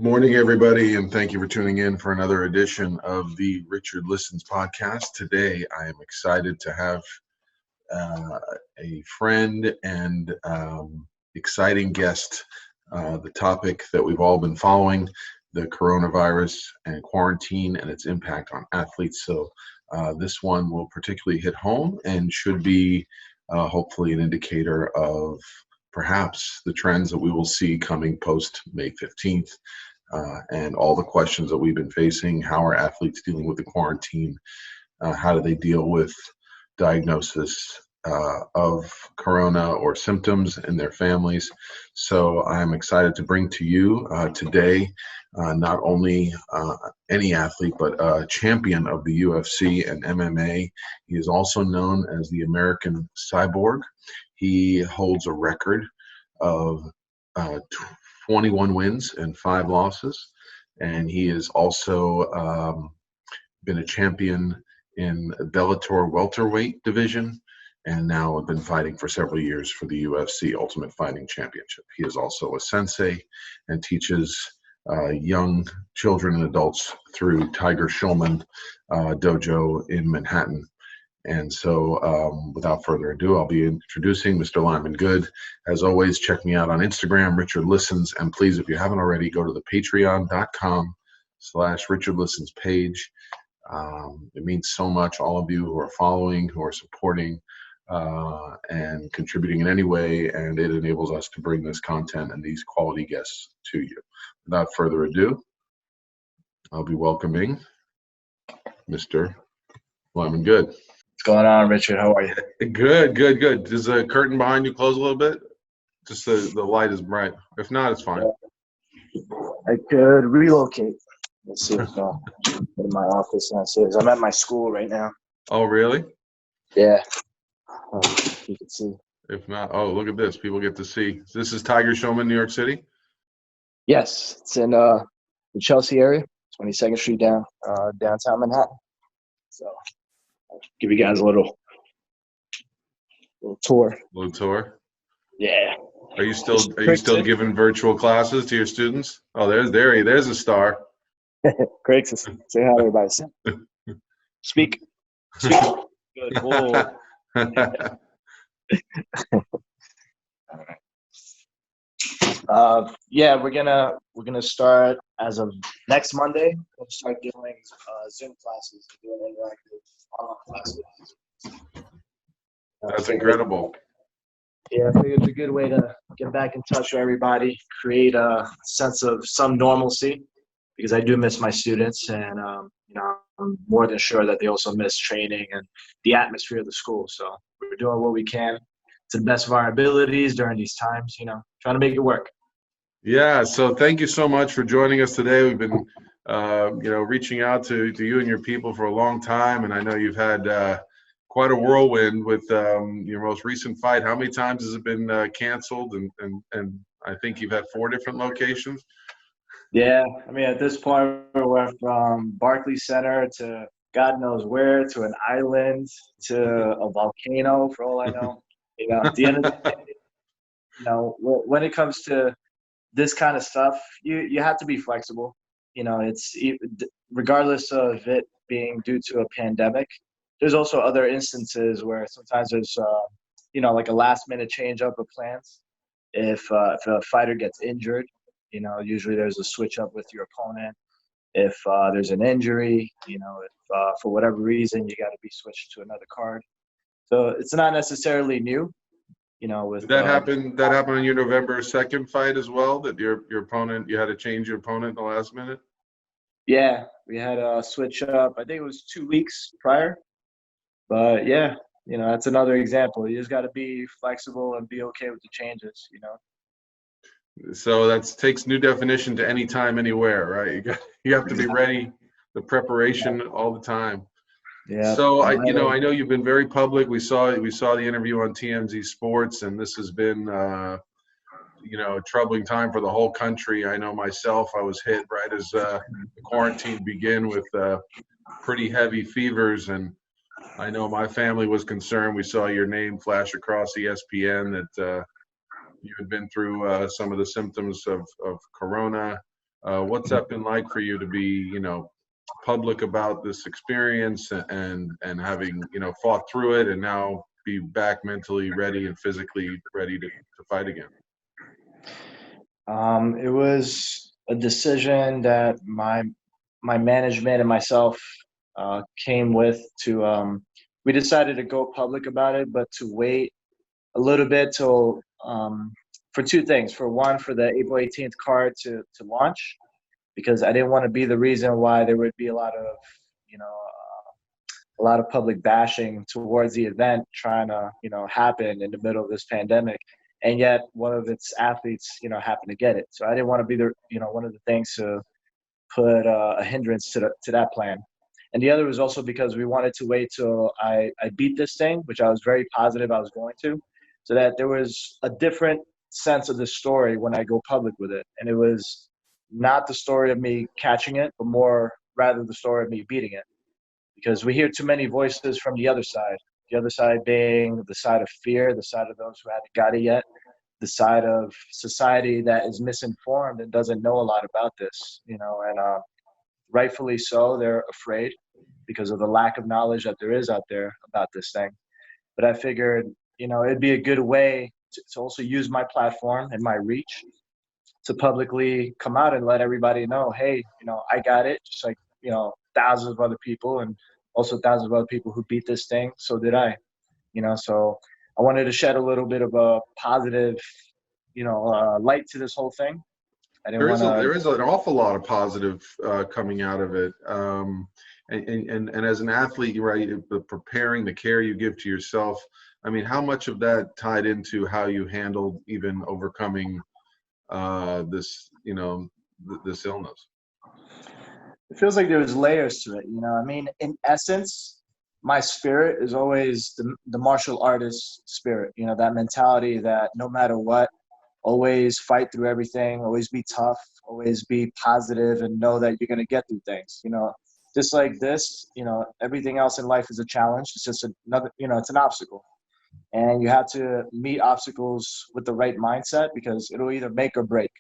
morning, everybody, and thank you for tuning in for another edition of the Richard Listens podcast. Today, I am excited to have a friend and exciting guest. The topic that we've all been following, the coronavirus and quarantine and its impact on athletes. So this one will particularly hit home and should be hopefully an indicator of perhaps the trends that we will see coming post May 15th and all the questions that we've been facing. How are athletes dealing with the quarantine? How do they deal with diagnosis of corona or symptoms in their families? So I'm excited to bring to you today not only any athlete, but a champion of the UFC and MMA. He is also known as the American Cyborg. He holds a record of 21 wins and 5 losses, and he has also been a champion in Bellator Welterweight division, and now have been fighting for several years for the UFC Ultimate Fighting Championship. He is also a sensei and teaches young children and adults through Tiger Schulman Dojo in Manhattan. And so without further ado, I'll be introducing Mr. Lyman Good. As always, check me out on Instagram, Richard Listens. And please, if you haven't already, go to the patreon.com/Richard Listens page. It means so much, all of you who are following, who are supporting, and contributing in any way. And it enables us to bring this content and these quality guests to you. Without further ado, I'll be welcoming Mr. Lyman Good. What's going on, Richard? How are you? Good. Does the curtain behind you close a little bit? Just the light is bright. If not, it's fine. I could relocate. Let's see if in my office downstairs. I'm at my school right now. Oh, really? Yeah. You can see. If not, oh, look at this. People get to see. This is Tiger Schulman, New York City? Yes. It's in the Chelsea area, 22nd Street downtown Manhattan. So I'll give you guys a little tour. Little tour? Yeah. Are you still giving virtual classes to your students? Oh, there's a star. Craig, say hi to everybody. Speak. Good. Whoa. Yeah, we're gonna start as of next Monday. We'll start doing Zoom classes, doing interactive online classes. That's incredible. Yeah, I think it's a good way to get back in touch with everybody, create a sense of some normalcy, because I do miss my students, and I'm more than sure that they also miss training and the atmosphere of the school. So we're doing what we can to the best of our abilities during these times, trying to make it work. Yeah, so thank you so much for joining us today. We've been, reaching out to you and your people for a long time, and I know you've had quite a whirlwind with your most recent fight. How many times has it been canceled? And I think you've had 4 different locations. Yeah, I mean, at this point, we're from Barclays Center to God knows where, to an island, to a volcano, for all I know. At the end of the day, when it comes to this kind of stuff, you have to be flexible. It's regardless of it being due to a pandemic. There's also other instances where sometimes there's, like a last-minute change up of plans. If a fighter gets injured, usually there's a switch up with your opponent. If there's an injury, if for whatever reason you got to be switched to another card. So it's not necessarily new. With that happened on your November 2nd fight as well, that your opponent, you had to change your opponent at the last minute? Yeah, we had a switch up. I think it was 2 weeks prior. But yeah, that's another example. You just got to be flexible and be okay with the changes, So that takes new definition to anytime, anywhere, right? You have to be ready, the preparation all the time. Yeah. So I know you've been very public. We saw the interview on TMZ Sports, and this has been a troubling time for the whole country. I know myself, I was hit right as the quarantine began with pretty heavy fevers, and I know my family was concerned. We saw your name flash across ESPN that you had been through some of the symptoms of corona. What's that been like for you to be, public about this experience and having, fought through it and now be back mentally ready and physically ready to fight again? It was a decision that my management and myself came with to. We decided to go public about it, but to wait a little bit till for two things. For one, for the April 18th card to launch, because I didn't want to be the reason why there would be a lot of a lot of public bashing towards the event trying to happen in the middle of this pandemic, and yet one of its athletes happened to get it. So I didn't want to be the one of the things to put a hindrance to that plan. And the other was also because we wanted to wait till I beat this thing, which I was very positive I was going to, so that there was a different sense of the story when I go public with it. And it was not the story of me catching it, but more rather the story of me beating it. Because we hear too many voices from the other side being the side of fear, the side of those who haven't got it yet, the side of society that is misinformed and doesn't know a lot about this, and rightfully so, they're afraid because of the lack of knowledge that there is out there about this thing. But I figured, it'd be a good way to also use my platform and my reach to publicly come out and let everybody know, hey, I got it, just like, thousands of other people and also thousands of other people who beat this thing. So did I, so I wanted to shed a little bit of a positive, light to this whole thing. I didn't want to. There is an awful lot of positive coming out of it. And as an athlete, you're right, preparing, the care you give to yourself. I mean, how much of that tied into how you handled even overcoming this, this illness? It feels like there's layers to it, I mean, in essence, my spirit is always the martial artist spirit, that mentality that no matter what, always fight through everything, always be tough, always be positive, and know that you're going to get through things, just like this, everything else in life is a challenge. It's just another, it's an obstacle. And you have to meet obstacles with the right mindset, because it'll either make or break.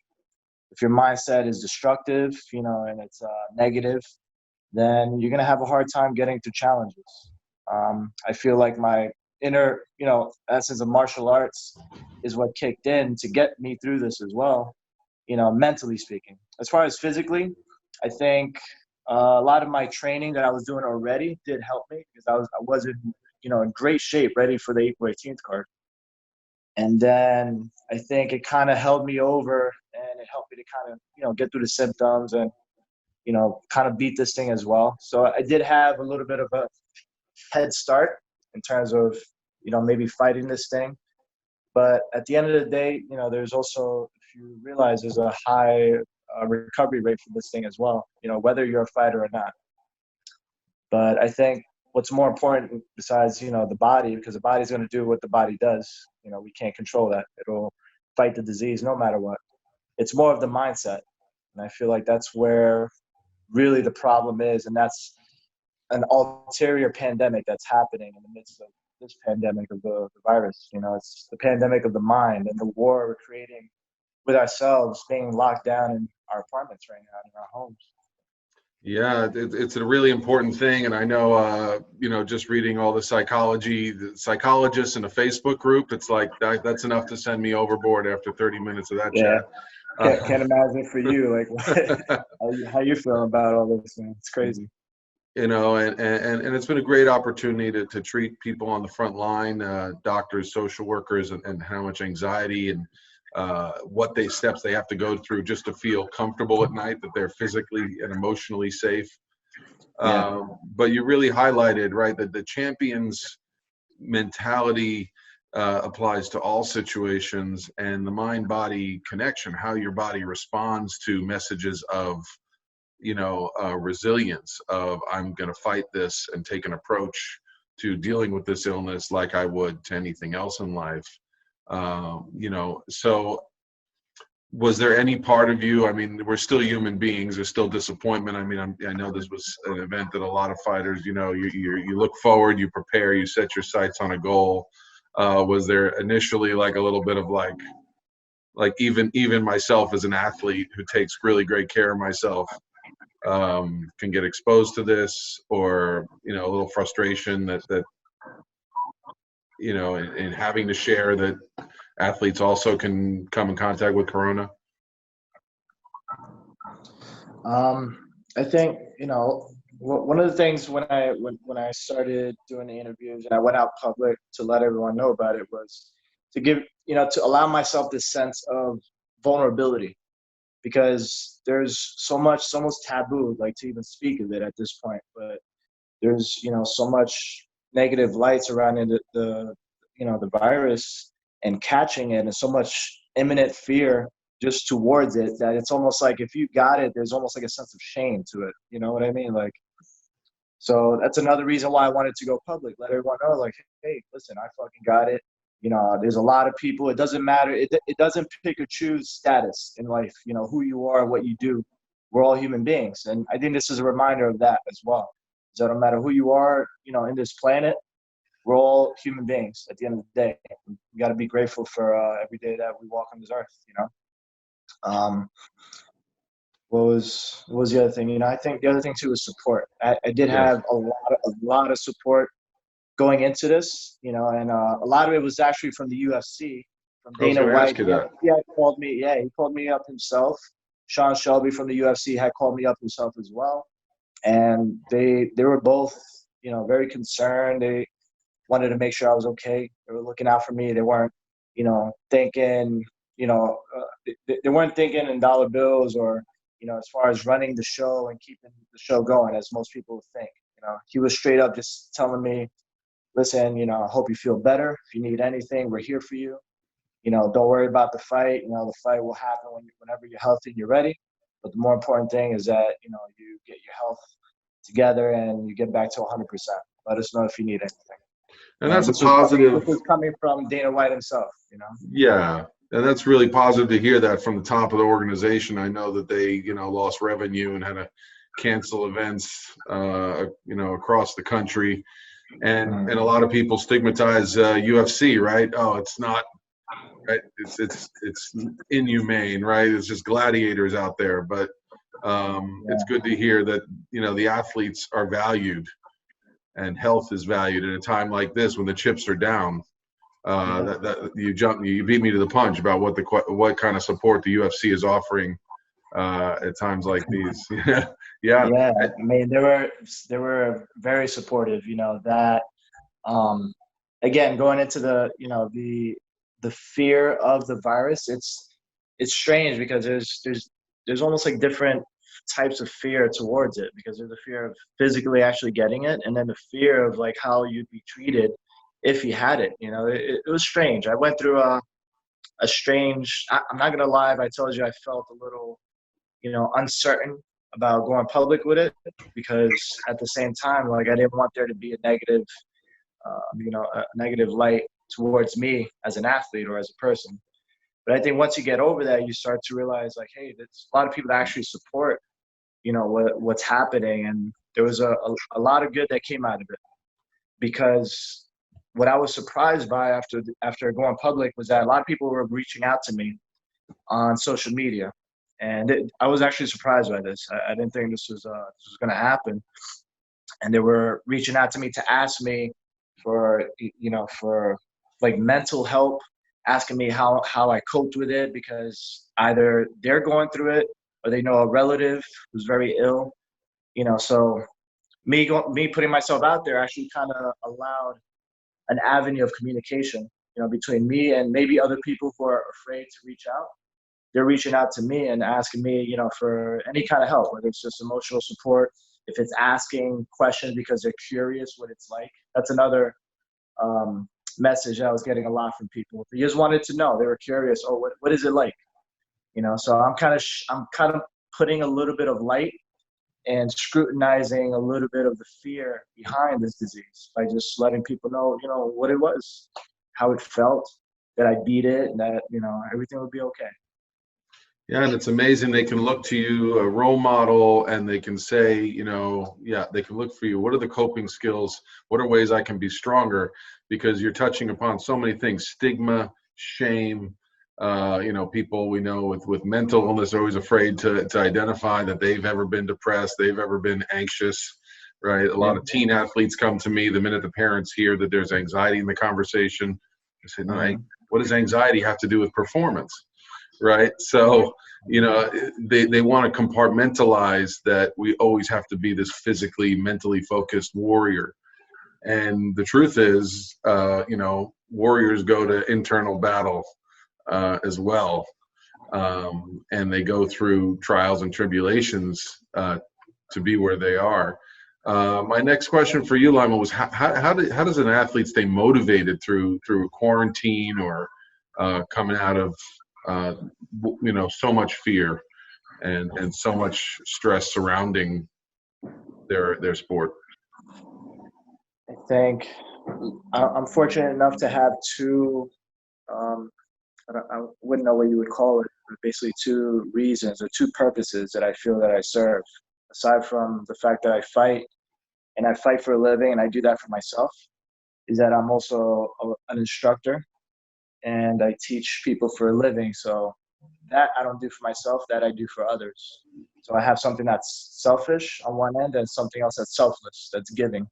If your mindset is destructive, and it's negative, then you're going to have a hard time getting through challenges. I feel like my inner, essence of martial arts is what kicked in to get me through this as well, mentally speaking. As far as physically, I think a lot of my training that I was doing already did help me, because I was in great shape, ready for the April 18th card. And then I think it kind of held me over, and it helped me to kind of, get through the symptoms and, kind of beat this thing as well. So I did have a little bit of a head start in terms of, maybe fighting this thing. But at the end of the day, there's also, if you realize, there's a high recovery rate for this thing as well, whether you're a fighter or not. But I think what's more important besides, the body, because the body's going to do what the body does. We can't control that. It'll fight the disease no matter what. It's more of the mindset. And I feel like that's where really the problem is. And that's an ulterior pandemic that's happening in the midst of this pandemic of the virus. It's the pandemic of the mind and the war we're creating with ourselves, being locked down in our apartments right now, in our homes. Yeah, it's a really important thing, and I know, just reading all the psychologists in a Facebook group, it's like that's enough to send me overboard after 30 minutes of that Yeah. chat. Can't imagine for you, like how you feel about all this, man. It's crazy. And it's been a great opportunity to treat people on the front line, doctors, social workers, and how much anxiety and what steps they have to go through just to feel comfortable at night, that they're physically and emotionally safe. Yeah. But you really highlighted, right, that the champion's mentality applies to all situations, and the mind-body connection, how your body responds to messages of, resilience, of I'm going to fight this and take an approach to dealing with this illness like I would to anything else in life. So was there any part of you, I mean, we're still human beings, there's still disappointment. I mean, I know this was an event that a lot of fighters, you look forward, you prepare, you set your sights on a goal. Was there initially like a little bit of like, like even myself as an athlete who takes really great care of myself, can get exposed to this, or a little frustration that in having to share that athletes also can come in contact with corona? I think, one of the things when I started doing the interviews and I went out public to let everyone know about it was to give, to allow myself this sense of vulnerability, because there's so much, it's almost taboo, like, to even speak of it at this point. But there's, so much negative lights around it, the virus and catching it, and so much imminent fear just towards it, that it's almost like if you got it, there's almost like a sense of shame to it. You know what I mean? Like, so that's another reason why I wanted to go public, let everyone know, like, hey, listen, I fucking got it. There's a lot of people. It doesn't matter. It doesn't pick or choose status in life, who you are, what you do. We're all human beings. And I think this is a reminder of that as well. So no matter who you are, in this planet, we're all human beings at the end of the day. We got to be grateful for every day that we walk on this earth, What was the other thing? I think the other thing too is support. I did Yes. have a lot of support going into this, and a lot of it was actually from the UFC, from I was Dana going to White. ask you that. He had called me. Yeah, he called me up himself. Sean Shelby from the UFC had called me up himself as well, and they were both, very concerned. They wanted to make sure I was okay. They were looking out for me. They weren't, thinking, they weren't thinking in dollar bills, or, as far as running the show and keeping the show going, as most people would think. He was straight up just telling me, listen, I hope you feel better. If you need anything, we're here for you. Don't worry about the fight. The fight will happen whenever you're healthy and you're ready. But the more important thing is that, you get your health together and you get back to 100%. Let us know if you need anything. And that's a positive. This was coming from Dana White himself, Yeah. And that's really positive to hear that from the top of the organization. I know that they, lost revenue and had to cancel events, across the country. And a lot of people stigmatize UFC, right? Oh, it's not, right? It's inhumane, right? It's just gladiators out there. But it's good to hear that, the athletes are valued and health is valued at a time like this when the chips are down. That you beat me to the punch about what kind of support the UFC is offering at times like these. Yeah. I mean, they were very supportive. That again, going into the fear of the virus, it's strange, because there's almost like different types of fear towards it, because there's the fear of physically actually getting it, and then the fear of like how you'd be treated if you had it. It was strange. I went through a strange, I'm not gonna lie, if I told you I felt a little, uncertain about going public with it, because at the same time, like, I didn't want there to be a negative light towards me as an athlete or as a person. But I think once you get over that, you start to realize, like, hey, there's a lot of people that actually support, what's happening. And there was a lot of good that came out of it, because what I was surprised by after going public was that a lot of people were reaching out to me on social media. And I was actually surprised by this. I didn't think this was going to happen. And they were reaching out to me to ask me for like mental help, asking me how I coped with it, because either they're going through it or they know a relative who's very ill. So me putting myself out there actually kind of allowed an avenue of communication, between me and maybe other people who are afraid to reach out. They're reaching out to me and asking me, for any kind of help, whether it's just emotional support, if it's asking questions because they're curious what it's like. That's another message I was getting a lot from people. They just wanted to know. They were curious. Oh, what is it like? So I'm kind of putting a little bit of light and scrutinizing a little bit of the fear behind this disease by just letting people know, what it was, how it felt, that I beat it, and that, everything would be okay. Yeah, and it's amazing they can look to you, a role model, and they can say, they can look for you. What are the coping skills? What are ways I can be stronger? Because you're touching upon so many things: stigma, shame, People we know with mental illness are always afraid to identify that they've ever been depressed, they've ever been anxious, right? A lot of teen athletes come to me the minute the parents hear that there's anxiety in the conversation. I say, no, what does anxiety have to do with performance, right? So, they want to compartmentalize that we always have to be this physically, mentally focused warrior. And the truth is, warriors go to internal battle as well. And they go through trials and tribulations to be where they are. My next question for you, Lyman, was how does an athlete stay motivated through quarantine or coming out of so much fear and so much stress surrounding their sport? I think I'm fortunate enough to have two. I wouldn't know what you would call it, but basically two reasons or two purposes that I feel that I serve. Aside from the fact that I fight, and I fight for a living, and I do that for myself, is that I'm also an instructor, and I teach people for a living. So that I don't do for myself, that I do for others. So I have something that's selfish on one end and something else that's selfless, that's giving.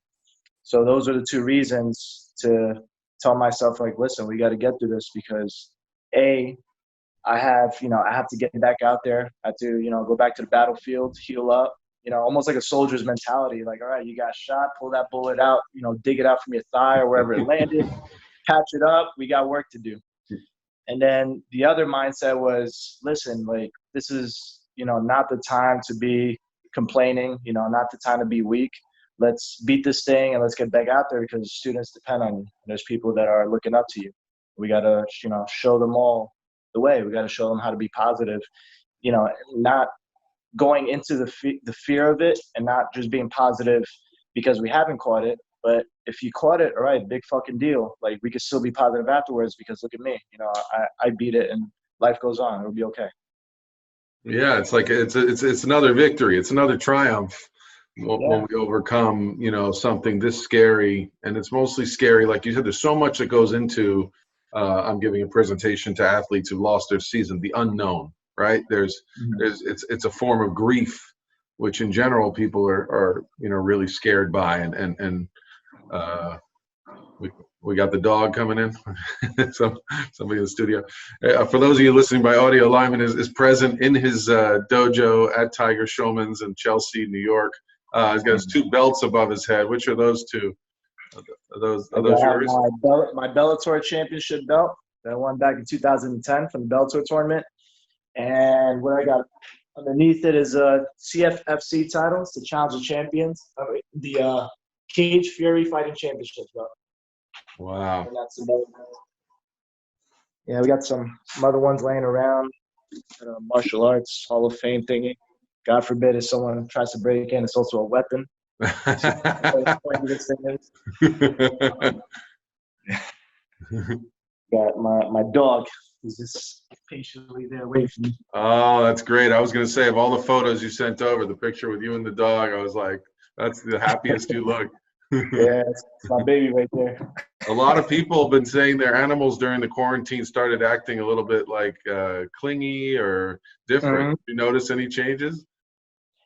So those are the two reasons to tell myself, like, listen, we got to get through this because I have to get back out there. I have to, go back to the battlefield, heal up, almost like a soldier's mentality. Like, all right, you got shot, pull that bullet out, dig it out from your thigh or wherever it landed, patch it up. We got work to do. And then the other mindset was, listen, like, this is, not the time to be complaining, not the time to be weak. Let's beat this thing and let's get back out there because students depend on you. There's people that are looking up to you. We got to, show them all the way. We got to show them how to be positive, not going into the fear of it and not just being positive because we haven't caught it. But if you caught it, all right, big fucking deal. Like, we could still be positive afterwards because look at me. I beat it and life goes on. It'll be okay. Yeah, it's like it's another victory. It's another triumph when we overcome, something this scary. And it's mostly scary. Like you said, there's so much that goes into I'm giving a presentation to athletes who lost their season, the unknown, right? It's a form of grief, which in general people are really scared by. And we got the dog coming in. Somebody in the studio. For those of you listening by audio, Lyman is present in his dojo at Tiger Showman's in Chelsea, New York. He's got his two belts above his head. Which are those two? Are those yours? My Bellator championship belt that I won back in 2010 from the Bellator tournament. And what I got underneath it is a CFFC title. It's the Challenge of Champions. The Cage Fury Fighting Championship belt. Wow. And that's we got some other ones laying around. Martial Arts Hall of Fame thingy. God forbid if someone tries to break in, it's also a weapon. Got my dog. He's just patiently there waiting for me. Oh, that's great. I was going to say, of all the photos you sent over, the picture with you and the dog, I was like, that's the happiest you look. Yeah, it's my baby right there. A lot of people have been saying their animals during the quarantine started acting a little bit like clingy or different. Did you notice any changes?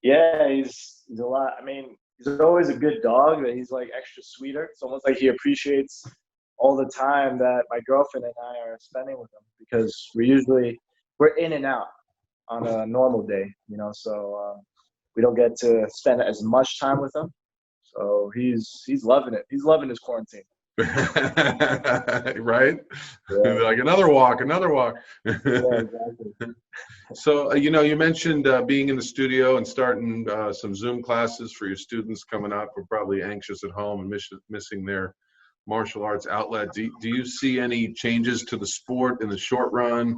Yeah, he's a lot. I mean, he's always a good dog, but he's like extra sweeter. It's almost like he appreciates all the time that my girlfriend and I are spending with him because we're in and out on a normal day, so we don't get to spend as much time with him. So he's loving it. He's loving his quarantine. Right? Yeah. Like another walk. Yeah, exactly. So, you mentioned being in the studio and starting some Zoom classes for your students coming up who are probably anxious at home and missing their martial arts outlet. Do you see any changes to the sport in the short run?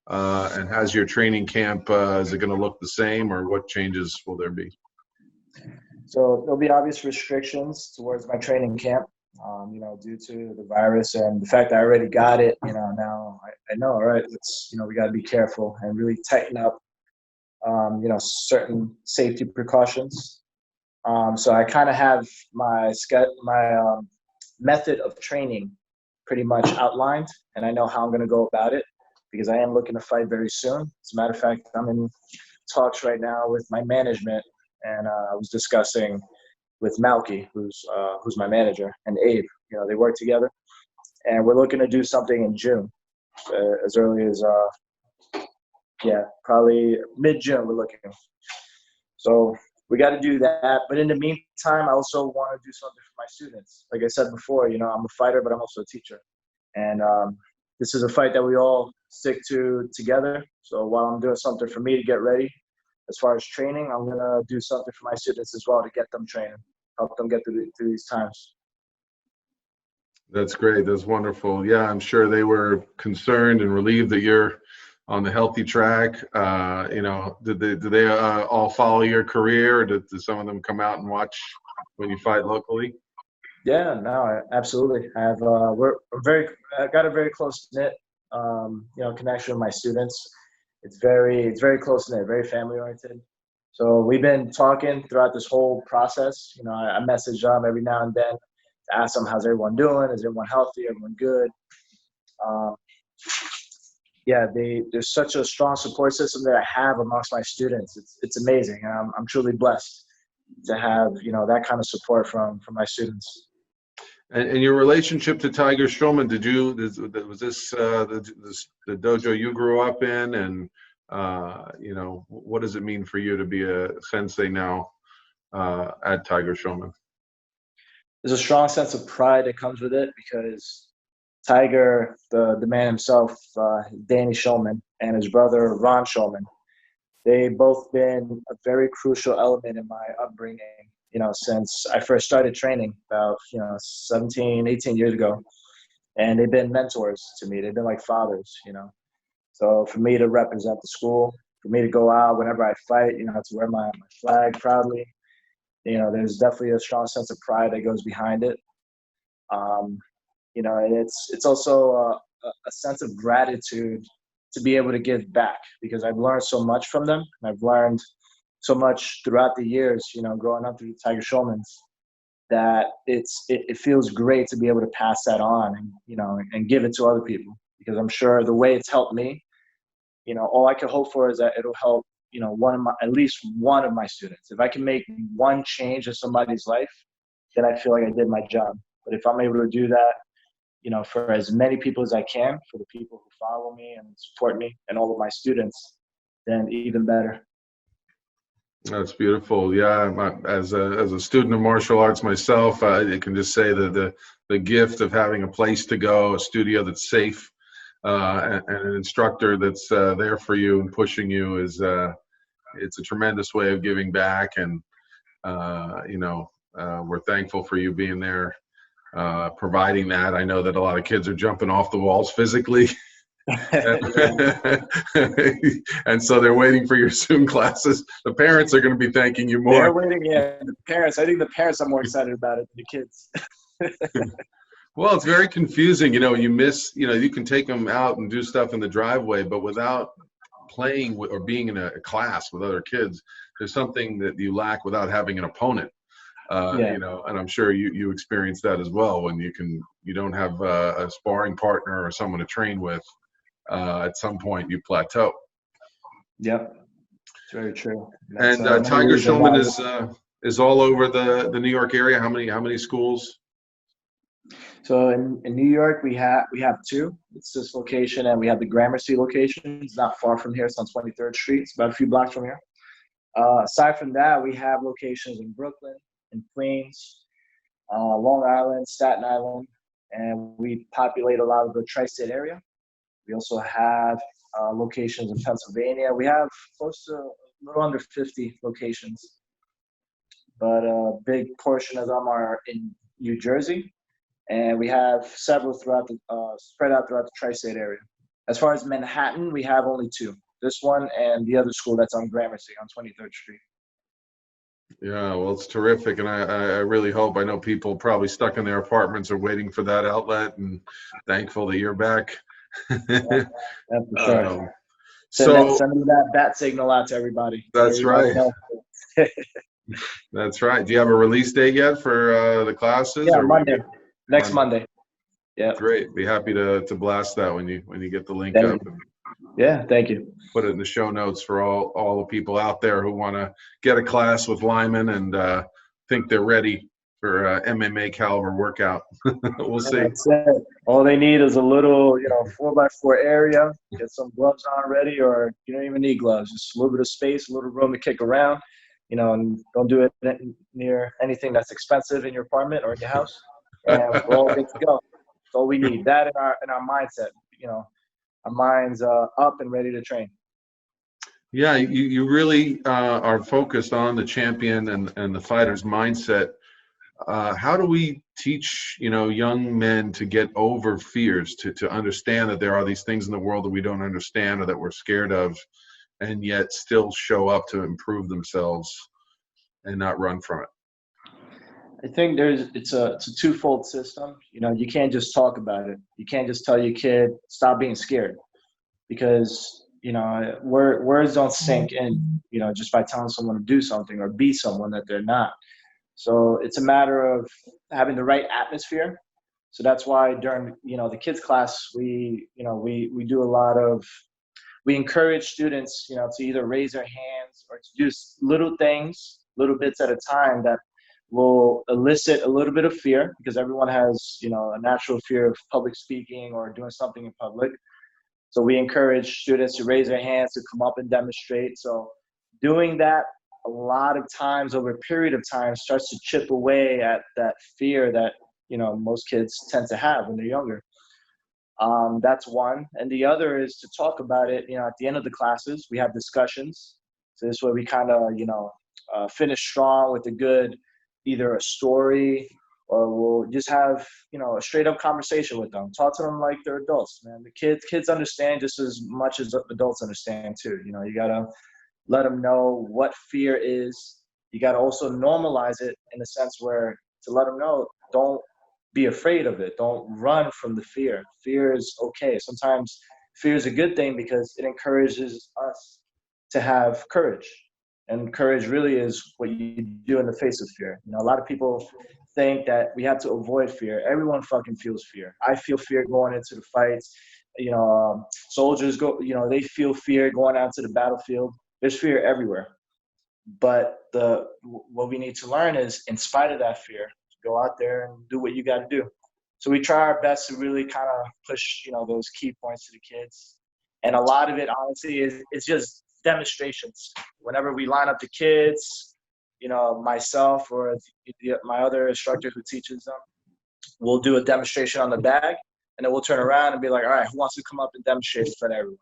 And has your training camp, is it going to look the same, or what changes will there be? So there'll be obvious restrictions towards my training camp, due to the virus and the fact that I already got it. Now I know, all right, we got to be careful and really tighten up, certain safety precautions. So I kind of have my method of training pretty much outlined, and I know how I'm going to go about it because I am looking to fight very soon. As a matter of fact, I'm in talks right now with my management, and I was discussing with Malky, who's my manager, and Abe. They work together, and we're looking to do something in June, as early as probably mid-June. We're looking. So we got to do that. But in the meantime, I also want to do something for my students. Like I said before, I'm a fighter, but I'm also a teacher. And this is a fight that we all stick to together. So while I'm doing something for me to get ready, as far as training, I'm going to do something for my students as well to get them training, help them get through these times. That's great. That's wonderful. Yeah, I'm sure they were concerned and relieved that you're on the healthy track. Did they all follow your career, or did some of them come out and watch when you fight locally? Yeah, no, absolutely. I have I got a very close knit connection with my students. It's very close knit, very family oriented. So we've been talking throughout this whole process. I message them every now and then to ask them, how's everyone doing? Is everyone healthy? Everyone good? There's such a strong support system that I have amongst my students. It's amazing. I'm truly blessed to have that kind of support from my students. And your relationship to Tiger Schulman, was this the dojo you grew up in, and what does it mean for you to be a sensei now at Tiger Schulman? There's a strong sense of pride that comes with it, because Tiger, the man himself, Danny Schulman, and his brother Ron Schulman, they've both been a very crucial element in my upbringing, since I first started training about 17, 18 years ago. And they've been mentors to me. They've been like fathers, So for me to represent the school, for me to go out whenever I fight, to wear my flag proudly, there's definitely a strong sense of pride that goes behind it. And it's also a sense of gratitude to be able to give back, because I've learned so much from them. And I've learned so much throughout the years, growing up through the Tiger Schulmans, that it feels great to be able to pass that on and give it to other people, because I'm sure the way it's helped me, all I can hope for is that it'll help, at least one of my students. If I can make one change in somebody's life, then I feel like I did my job. But if I'm able to do that, for as many people as I can, for the people who follow me and support me and all of my students, then even better. That's beautiful. Yeah, as a student of martial arts myself, I can just say that the gift of having a place to go, a studio that's safe, and an instructor that's there for you and pushing you is it's a tremendous way of giving back. And we're thankful for you being there, providing that. I know that a lot of kids are jumping off the walls physically. And so they're waiting for your Zoom classes. The parents are going to be thanking you more. They're waiting. Yeah, the parents. I think the parents are more excited about it than the kids. Well, it's very confusing. You miss. You can take them out and do stuff in the driveway, but without playing or being in a class with other kids, there's something that you lack without having an opponent. And I'm sure you experience that as well, when you don't have a sparring partner or someone to train with. At some point you plateau. Yep, it's very true. And Tiger Schulman is all over the New York area. How many schools? So in New York we have two. It's this location, and we have the Gramercy location. It's not far from here. It's on 23rd Street. It's about a few blocks from here. Aside from that, we have locations in Brooklyn, in Queens, Long Island, Staten Island, and we populate a lot of the tri-state area. We also have locations in Pennsylvania. We have close to a little under 50 locations, but a big portion of them are in New Jersey, and we have several spread out throughout the tri-state area. As far as Manhattan, we have only two. This one and the other school that's on Gramercy on 23rd Street. Yeah, well, it's terrific, and I really hope. I know people probably stuck in their apartments are waiting for that outlet, and thankful that you're back. Yeah, for sure. Send that bat signal out to everybody. That's right. That's right. Do you have a release date yet for the classes? Yeah, Monday. Next Monday. Yeah. Great. Be happy to blast that when you get the link up. Yeah, thank you. Put it in the show notes for all the people out there who want to get a class with Lyman and think they're ready for MMA caliber workout. We'll Yeah, see. that's it. All they need is a little, 4x4 area. Get some gloves on ready, or you don't even need gloves. Just a little bit of space, a little room to kick around. And don't do it near anything that's expensive in your apartment or in your house. And we're all good to go. That's all we need. That in our mindset. Our minds up and ready to train. Yeah, you really are focused on the champion and the fighter's mindset. How do we teach, young men to get over fears, to understand that there are these things in the world that we don't understand or that we're scared of, and yet still show up to improve themselves and not run from it? I think it's a twofold system. You can't just talk about it. You can't just tell your kid stop being scared, because words don't sink in, just by telling someone to do something or be someone that they're not. So it's a matter of having the right atmosphere. So that's why during the kids class, we do a lot of, we encourage students to either raise their hands or to do little things, little bits at a time, that will elicit a little bit of fear, because everyone has a natural fear of public speaking or doing something in public. So we encourage students to raise their hands, to come up and demonstrate. So doing that a lot of times over a period of time starts to chip away at that fear that most kids tend to have when they're younger. That's one. And the other is to talk about it. At the end of the classes, we have discussions. So this way we kind of, finish strong with a good, either a story, or we'll just have, a straight up conversation with them. Talk to them like they're adults, man. The kids understand just as much as adults understand too. You got to let them know what fear is. You got to also normalize it in a sense where, to let them know, don't be afraid of it. Don't run from the fear. Fear is okay. Sometimes fear is a good thing, because it encourages us to have courage. And courage really is what you do in the face of fear. A lot of people think that we have to avoid fear. Everyone fucking feels fear. I feel fear going into the fights. Soldiers they feel fear going out to the battlefield. There's fear everywhere. But what we need to learn is, in spite of that fear, go out there and do what you got to do. So we try our best to really kind of push, those key points to the kids. And a lot of it, honestly, is just demonstrations. Whenever we line up the kids, myself or my other instructor who teaches them, we'll do a demonstration on the bag, and then we'll turn around and be like, all right, who wants to come up and demonstrate in front of everyone?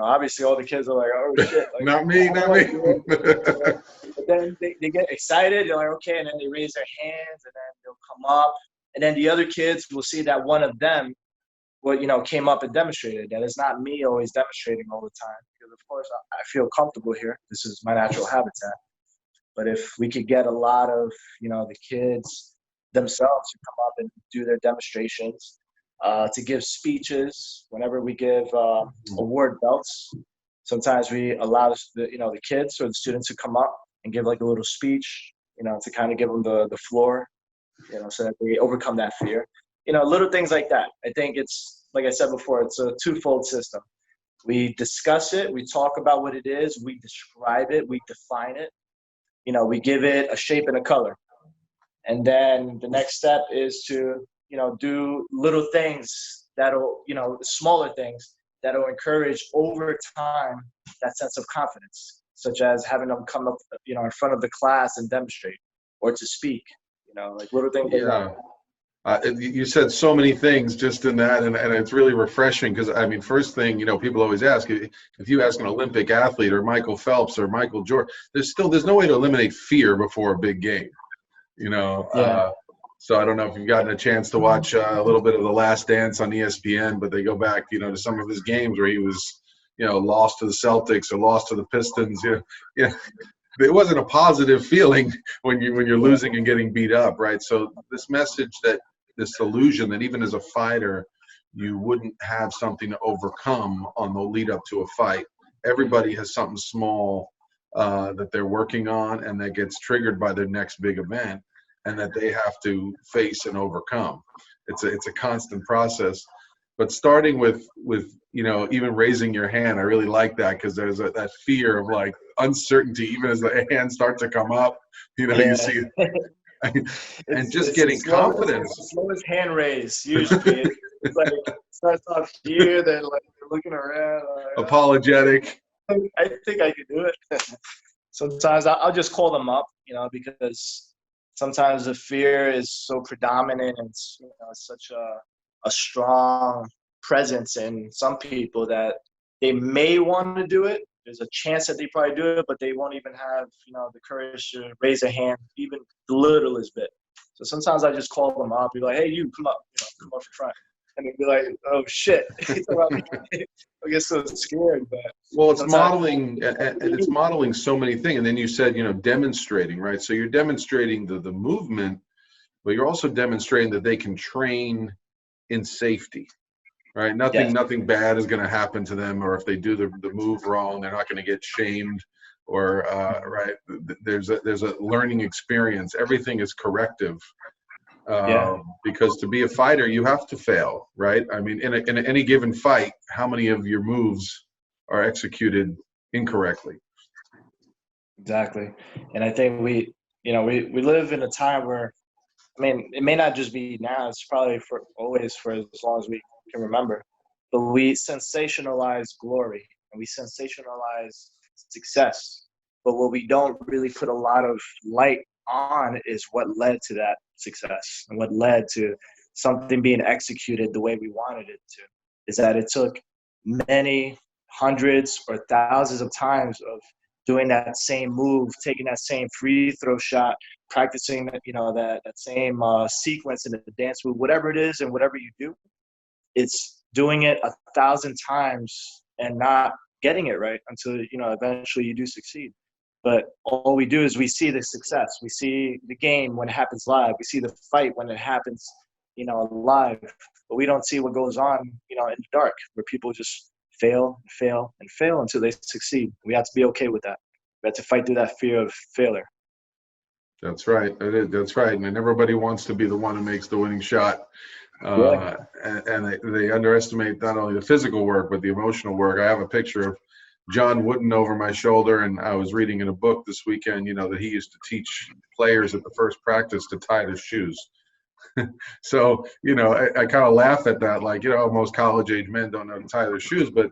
Obviously all the kids are like, oh shit. Like, Not me, not me. But then they get excited. They're like, okay. And then they raise their hands, and then they'll come up. And then the other kids will see that one of them, came up and demonstrated. That it's not me always demonstrating all the time. Because of course I feel comfortable here. This is my natural habitat. But if we could get a lot of, the kids themselves to come up and do their demonstrations, to give speeches. Whenever we give award belts, sometimes we allow the kids or the students to come up and give like a little speech, to kind of give them the floor, so that they overcome that fear. Little things like that. I think it's, like I said before, it's a twofold system. We discuss it, we talk about what it is, we describe it, we define it, we give it a shape and a color. And then the next step is to, do little things that'll, smaller things that'll encourage over time that sense of confidence, such as having them come up, in front of the class and demonstrate, or to speak, like little things like that. You said so many things just in that, and it's really refreshing, because first thing, people always ask, if you ask an Olympic athlete or Michael Phelps or Michael Jordan, there's no way to eliminate fear before a big game, Yeah. So I don't know if you've gotten a chance to watch a little bit of The Last Dance on ESPN, but they go back, to some of his games where he was, lost to the Celtics or lost to the Pistons. It wasn't a positive feeling when you're losing and getting beat up, right? So this message, that this illusion that even as a fighter, you wouldn't have something to overcome on the lead up to a fight. Everybody has something small that they're working on, and that gets triggered by their next big event, and that they have to face and overcome. It's a constant process. but starting with even raising your hand, I really like that, because there's that fear of like uncertainty, even as the hands start to come up, you Yeah. see, and just It's the getting slowest, confidence. it's the slowest hand raise usually. It's like starts off here, then like you're looking around. Like, Apologetic. I think I can do it. Sometimes I'll just call them up, because sometimes the fear is so predominant, and it's such a strong presence in some people that they may want to do it. There's a chance that they probably do it, but they won't even have the courage to raise a hand, even the littlest bit. So sometimes I just call them up, be like, "Hey, you come up, come up front," and they'd be like, "Oh shit!" I get so scared, but well, it's sometimes modeling, and it's modeling so many things. And then you said, demonstrating, right? So you're demonstrating the movement, but you're also demonstrating that they can train in safety, right? yes, Nothing bad is going to happen to them, or if they do the move wrong, they're not going to get shamed, or right. There's a learning experience. Everything is corrective, yeah. because to be a fighter, you have to fail, right? I mean, in any given fight, how many of your moves are executed incorrectly? Exactly. And I think we live in a time where, I mean, it may not just be now, it's probably for always, for as long as we can remember, but we sensationalize glory and we sensationalize success. But what we don't really put a lot of light on is what led to that success and what led to something being executed the way we wanted it to. Is that it took many hundreds or thousands of times of doing that same move, taking that same free throw shot, practicing that same sequence in the dance move, whatever it is and whatever you do, it's doing it 1,000 times and not getting it right until eventually you do succeed. But all we do is we see the success, we see the game when it happens live, we see the fight when it happens live, but we don't see what goes on in the dark, where people just fail and fail and fail until they succeed. We have to be okay with that. We have to fight through that fear of failure. That's right. That's right. And everybody wants to be the one who makes the winning shot. Yeah. And they underestimate not only the physical work, but the emotional work. I have a picture of John Wooden over my shoulder, and I was reading in a book this weekend, that he used to teach players at the first practice to tie their shoes. So, I kind of laugh at that, like, most college age men don't know to tie their shoes. But,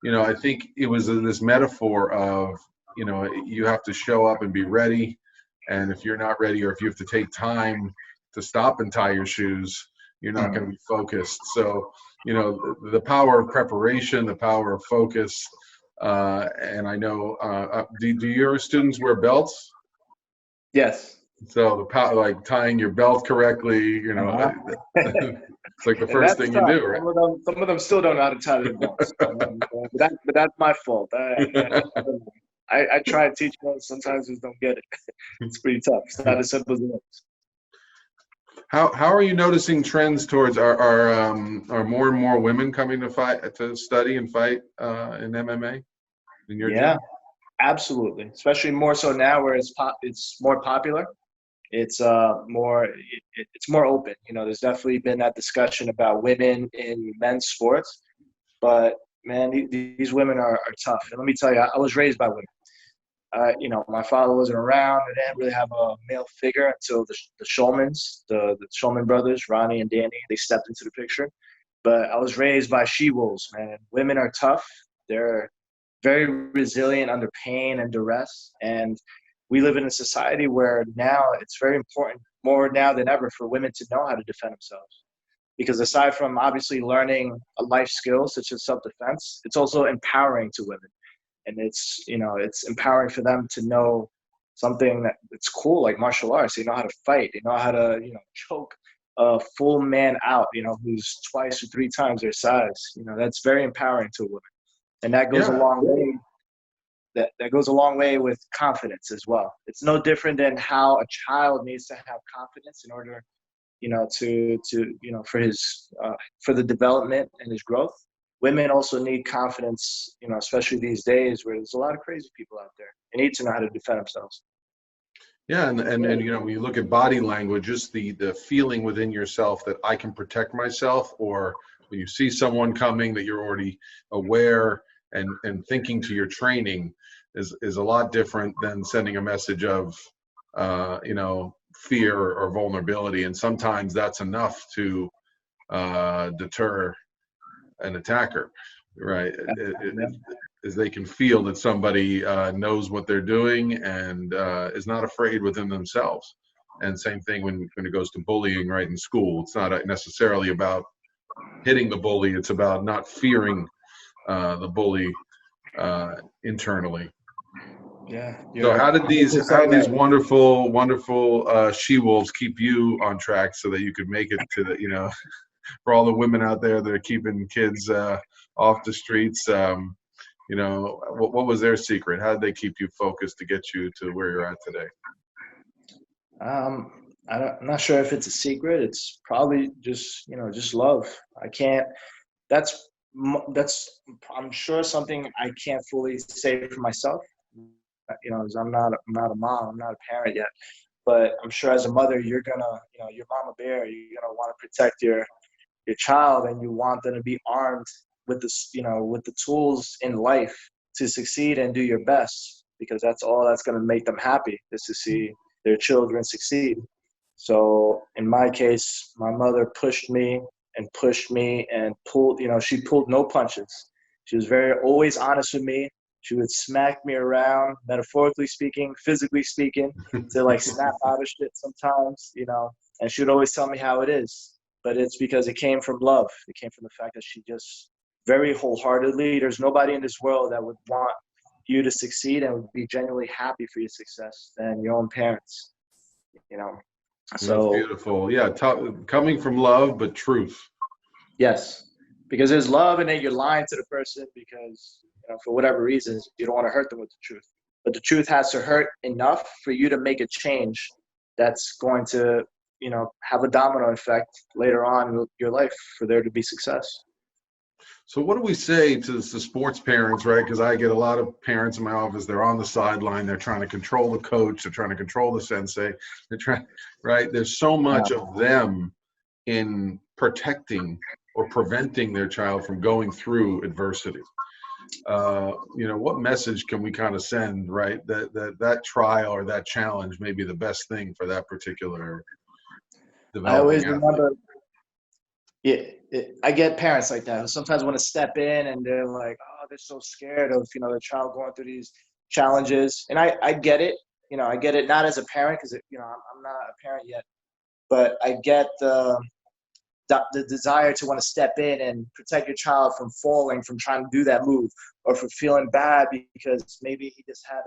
I think it was this metaphor of, you have to show up and be ready. And if you're not ready, or if you have to take time to stop and tie your shoes, you're not going to be focused. So, the power of preparation, the power of focus. And I know, do your students wear belts? Yes. So the power, like tying your belt correctly, it's like the And first that's thing you tough. do, right? Some of them still don't know how to tie their belts. But that's my fault. I try to teach them. Sometimes just don't get it. It's pretty tough. It's not as simple as it looks. How are you noticing trends towards are more and more women coming to study and fight in MMA in your Yeah, gym? absolutely. Especially more so now where it's more popular. It's it's more open. There's definitely been that discussion about women in men's sports, but man, these women are tough. And let me tell you, I was raised by women. My father wasn't around. I didn't really have a male figure until the Shulmans, the Shulman brothers, Ronnie and Danny, they stepped into the picture. But I was raised by she-wolves, man. Women are tough. They're very resilient under pain and duress. And we live in a society where now it's very important, more now than ever, for women to know how to defend themselves. Because aside from obviously learning a life skill such as self-defense, it's also empowering to women. And it's empowering for them to know something that's cool, like martial arts. They know how to fight. They know how to choke a full man out, who's twice or three times their size. That's very empowering to women, and that goes a Yeah. long way. That goes a long way with confidence as well. It's no different than how a child needs to have confidence in order for the development and his growth. Women also need confidence, especially these days where there's a lot of crazy people out there. They need to know how to defend themselves. Yeah, and when you look at body language, just the feeling within yourself that I can protect myself, or when you see someone coming that you're already aware and thinking to your training is a lot different than sending a message of fear or vulnerability. And sometimes that's enough to deter an attacker, right? As they can feel that somebody knows what they're doing and is not afraid within themselves. And same thing when it goes to bullying, right, in school. It's not necessarily about hitting the bully. It's about not fearing the bully internally. Yeah. So how did these wonderful she-wolves keep you on track so that you could make it to the, for all the women out there that are keeping kids off the streets, what was their secret? How did they keep you focused to get you to where you're at today? I'm not sure if it's a secret. It's probably just love. That's I'm sure something I can't fully say for myself. As I'm not a mom, I'm not a parent yet, but I'm sure as a mother, you're gonna, your mama bear, you're gonna want to protect your child, and you want them to be armed with with the tools in life to succeed and do your best, because that's all that's gonna make them happy, is to see their children succeed. So in my case, my mother pushed me and pulled, she pulled no punches. She was always honest with me. She would smack me around, metaphorically speaking, physically speaking, to snap out of shit sometimes, and she would always tell me how it is. But it's because it came from love. It came from the fact that she just very wholeheartedly, there's nobody in this world that would want you to succeed and would be genuinely happy for your success than your own parents, So that's beautiful. Yeah, coming from love, but truth. Yes, because there's love, and then you're lying to the person because, for whatever reasons, you don't want to hurt them with the truth. But the truth has to hurt enough for you to make a change that's going to, have a domino effect later on in your life for there to be success. So what do we say to the sports parents, right? Because I get a lot of parents in my office, they're on the sideline, they're trying to control the coach, they're trying to control the sensei, right? There's so much of them in protecting or preventing their child from going through adversity. What message can we kind of send, right? That trial or that challenge may be the best thing for that particular I always developing athlete. remember, I get parents like that who sometimes want to step in, and they're like, oh, they're so scared of, their child going through these challenges. And I get it, I get it, not as a parent, because, I'm not a parent yet, but I get the desire to want to step in and protect your child from falling, from trying to do that move, or from feeling bad because maybe he just had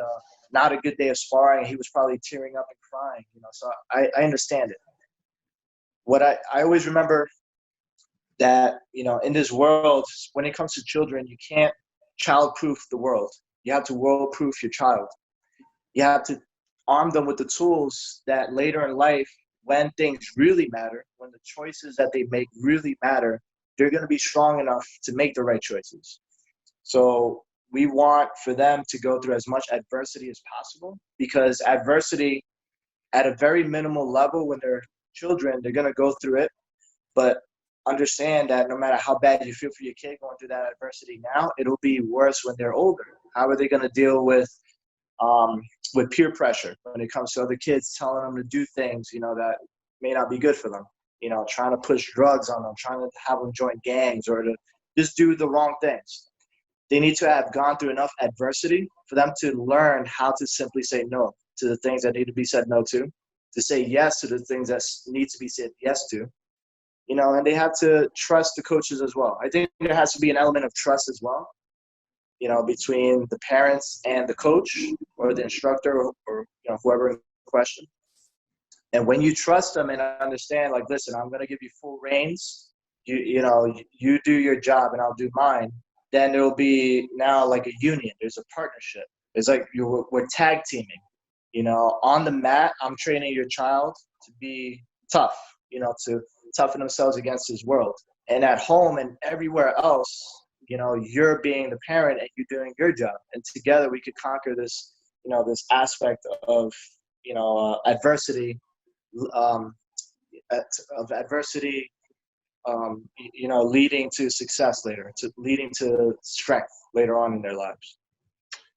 not a good day of sparring, and he was probably tearing up and crying, so I understand it. What I always remember that, in this world, when it comes to children, you can't child-proof the world. You have to world-proof your child. You have to arm them with the tools that later in life, when things really matter, when the choices that they make really matter, they're going to be strong enough to make the right choices. So we want for them to go through as much adversity as possible, because adversity at a very minimal level, when they're children, they're going to go through it. But understand that no matter how bad you feel for your kid going through that adversity now, it'll be worse when they're older. How are they going to deal with peer pressure when it comes to other kids telling them to do things, that may not be good for them, trying to push drugs on them, trying to have them join gangs, or to just do the wrong things. They need to have gone through enough adversity for them to learn how to simply say no to the things that need to be said no to say yes to the things that need to be said yes to, and they have to trust the coaches as well. I think there has to be an element of trust as well, between the parents and the coach or the instructor or whoever in question. And when you trust them and understand, like, listen, I'm going to give you full reins, you do your job and I'll do mine, then there'll be now like a union. There's a partnership. It's like we're tag teaming. On the mat, I'm training your child to be tough, to toughen themselves against this world. And at home and everywhere else, you're being the parent and you're doing your job. And together we could conquer this, this aspect of, adversity, leading to success later, leading to strength later on in their lives.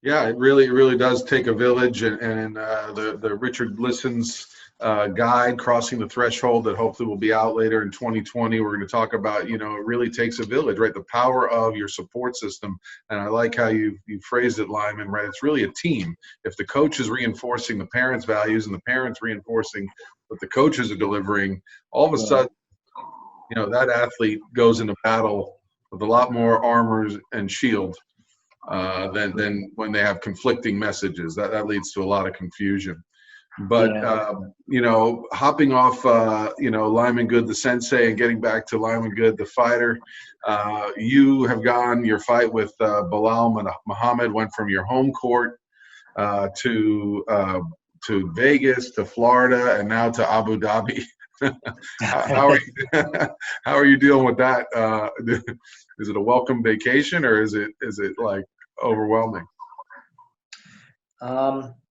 Yeah, it really does take a village, and the Richard Listens guide, Crossing the Threshold, that hopefully will be out later in 2020. We're going to talk about, it really takes a village, right? The power of your support system. And I like how you phrased it, Lyman, right? It's really a team. If the coach is reinforcing the parents' values and the parents reinforcing what the coaches are delivering, all of a sudden, that athlete goes into battle with a lot more armor and shield than when they have conflicting messages. That leads to a lot of confusion. But hopping off, Lyman Good, the sensei, and getting back to Lyman Good, the fighter, you have gone. Your fight with Bilal Muhammad went from your home court to Vegas, to Florida, and now to Abu Dhabi. how are you dealing with that? Is it a welcome vacation, or is it like overwhelming?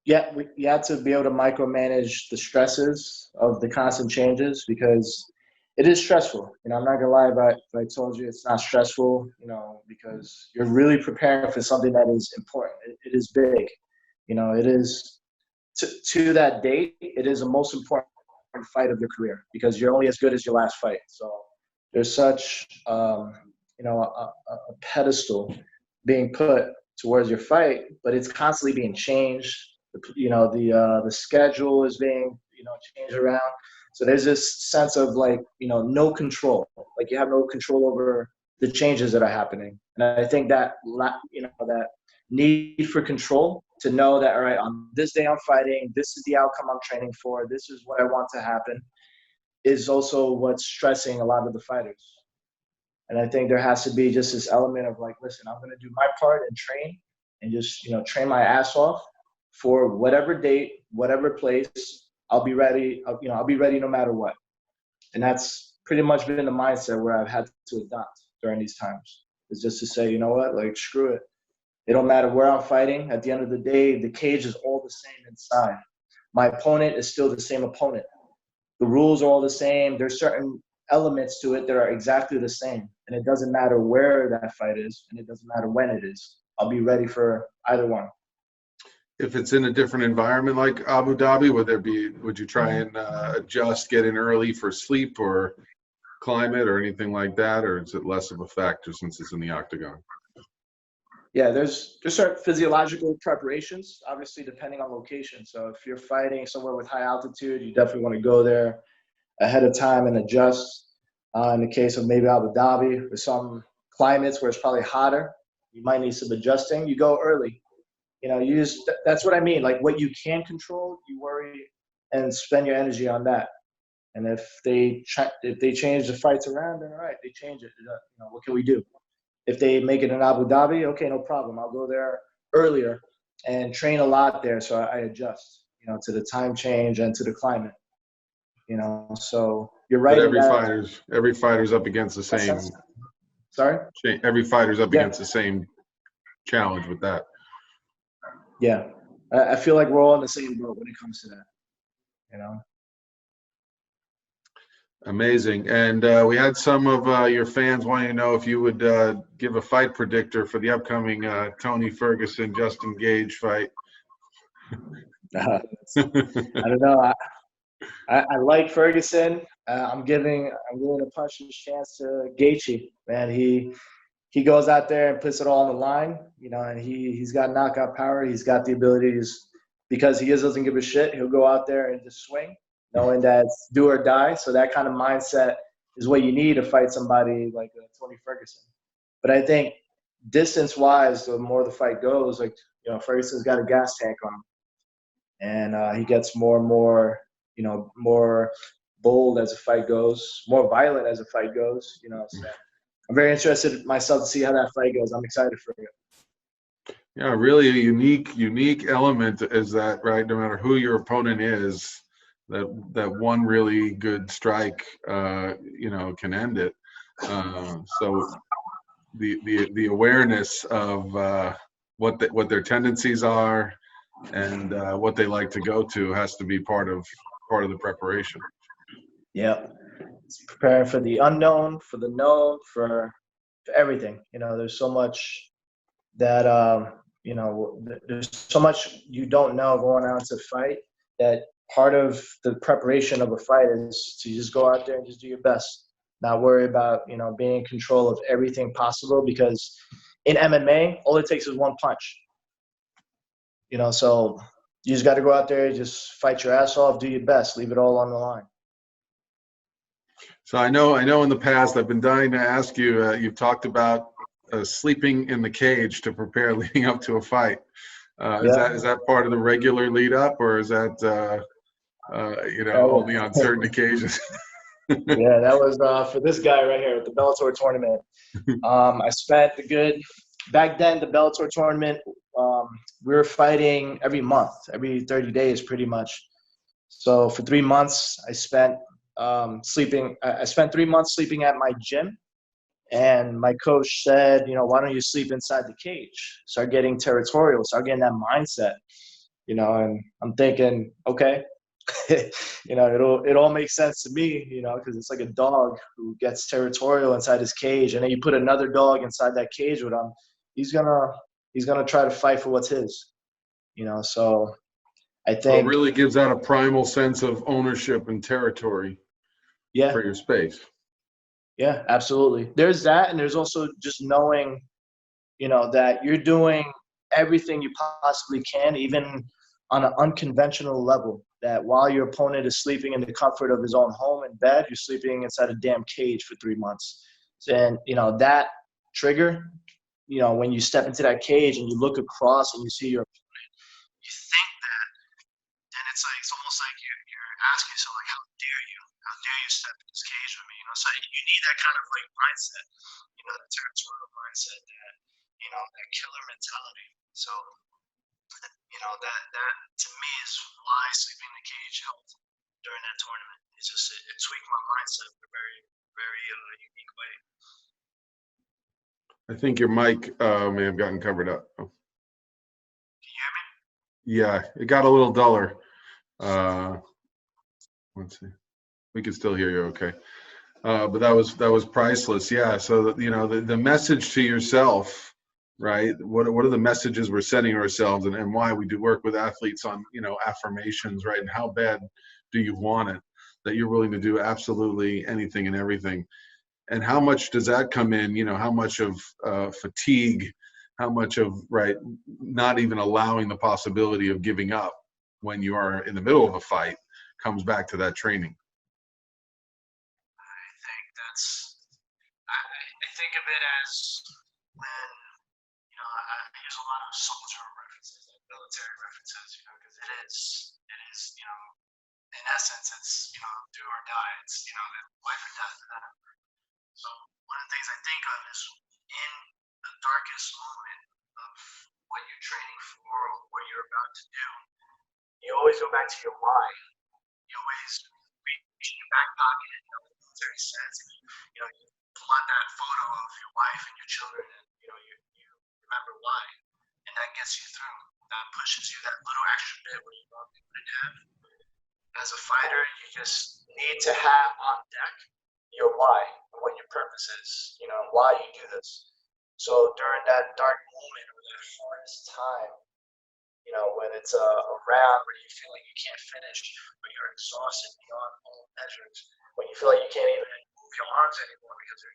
You have to be able to micromanage the stresses of the constant changes, because it is stressful. I'm not gonna lie about if I told you it's not stressful, because you're really preparing for something that is important. It is big. It is to that date, it is the most important fight of your career, because you're only as good as your last fight. So there's such a pedestal being put towards your fight, but it's constantly being changed. The schedule is being changed around. So there's this sense of no control. Like, you have no control over the changes that are happening. And I think that that need for control, to know that, all right, on this day I'm fighting, this is the outcome I'm training for, this is what I want to happen, is also what's stressing a lot of the fighters. And I think there has to be just this element of listen, I'm going to do my part and train, and just, train my ass off for whatever date, whatever place. I'll be ready. I'll be ready no matter what. And that's pretty much been the mindset where I've had to adopt during these times, is just to say, you know what, screw it. It don't matter where I'm fighting. At the end of the day, the cage is all the same inside. My opponent is still the same opponent. The rules are all the same. There's certain elements to it that are exactly the same. And it doesn't matter where that fight is, and it doesn't matter when it is. I'll be ready for either one. If it's in a different environment like Abu Dhabi, would you try and adjust, get in early for sleep or climate or anything like that? Or is it less of a factor since it's in the octagon? Yeah, there's certain physiological preparations, obviously, depending on location. So if you're fighting somewhere with high altitude, you definitely want to go there ahead of time and adjust. In the case of maybe Abu Dhabi, or some climates where it's probably hotter, you might need some adjusting. You go early. That's what I mean. What you can control, you worry and spend your energy on that. And if they change the fights around, then all right, they change it. What can we do? If they make it in Abu Dhabi, okay, no problem. I'll go there earlier and train a lot there, so I adjust, to the time change and to the climate. So you're right. But every fighter's up against the same. Sorry? Every fighter's up against the same challenge with that. Yeah, I feel like we're all in the same boat when it comes to that. Amazing. And we had some of your fans wanting to know if you would give a fight predictor for the upcoming Tony Ferguson, Justin Gage fight. I don't know. I like Ferguson. I'm willing to push his chance to Gaethje. Man, he goes out there and puts it all on the line, and he's got knockout power. He's got the abilities, because he doesn't give a shit. He'll go out there and just swing, knowing that it's do or die. So that kind of mindset is what you need to fight somebody like Tony Ferguson. But I think distance-wise, the more the fight goes, Ferguson's got a gas tank on him. And he gets more and more, more bold as the fight goes, more violent as the fight goes, So I'm very interested myself to see how that fight goes. I'm excited for it. Yeah, really a unique element is that, right? No matter who your opponent is, that one really good strike, can end it. So the awareness of what their tendencies are and what they like to go to has to be part of the preparation. Yeah. It's preparing for the unknown, for the known, for everything. There's so much that there's so much you don't know going on to fight, that part of the preparation of a fight is to just go out there and just do your best, not worry about being in control of everything possible, because in MMA all it takes is one punch. So you just got to go out there, just fight your ass off, do your best, leave it all on the line. So I know in the past I've been dying to ask you, you've talked about sleeping in the cage to prepare leading up to a fight. Is that part of the regular lead up, or is that only on certain occasions? Yeah, that was for this guy right here at the Bellator tournament. I spent back then, the Bellator tournament, we were fighting every month, every 30 days pretty much. So for 3 months, I spent sleeping. I spent 3 months sleeping at my gym. And my coach said, why don't you sleep inside the cage? Start getting territorial, start getting that mindset, and I'm thinking, okay, it all makes sense to me, because it's like a dog who gets territorial inside his cage, and then you put another dog inside that cage with him, he's gonna try to fight for what's his, so I think. So it really gives out a primal sense of ownership and territory for your space. Yeah, absolutely. There's that, and there's also just knowing, that you're doing everything you possibly can, even on an unconventional level, that while your opponent is sleeping in the comfort of his own home and bed, you're sleeping inside a damn cage for 3 months. And, that trigger, when you step into that cage and you look across and you see your opponent, you think that, and it's almost like you're asking yourself, like, how dare you? How dare you step in this cage with me? So you need that kind of mindset, that territorial mindset, that killer mentality. So, that to me is why sleeping in the cage helped during that tournament. It tweaked my mindset in a very, very unique way. I think your mic may have gotten covered up. Can you hear me? Yeah, it got a little duller. Let's see. We can still hear you okay. But that was priceless. Yeah. So the message to yourself, right? What are the messages we're setting ourselves, and why we do work with athletes on affirmations, right? And how bad do you want it, that you're willing to do absolutely anything and everything, and how much does that come in? How much of fatigue, how much of not even allowing the possibility of giving up when you are in the middle of a fight comes back to that training. I think of it as when, I use a lot of soldier references, like military references, because it is, in essence, it's, do or die. It's, life or death for them. So one of the things I think of is in the darkest moment of what you're training for, or what you're about to do, you always go back to your why. You always reach in your back pocket, and the military says, you pull out that photo of your wife and your children, and you remember why, and that gets you through. That pushes you that little extra bit where you normally wouldn't have. As a fighter, you just need to have on deck your why, what your purpose is, why you do this. So during that dark moment, or that hardest time, when it's a round where you feel like you can't finish, but you're exhausted beyond all measures, when you feel like you can't even move your arms anymore because they're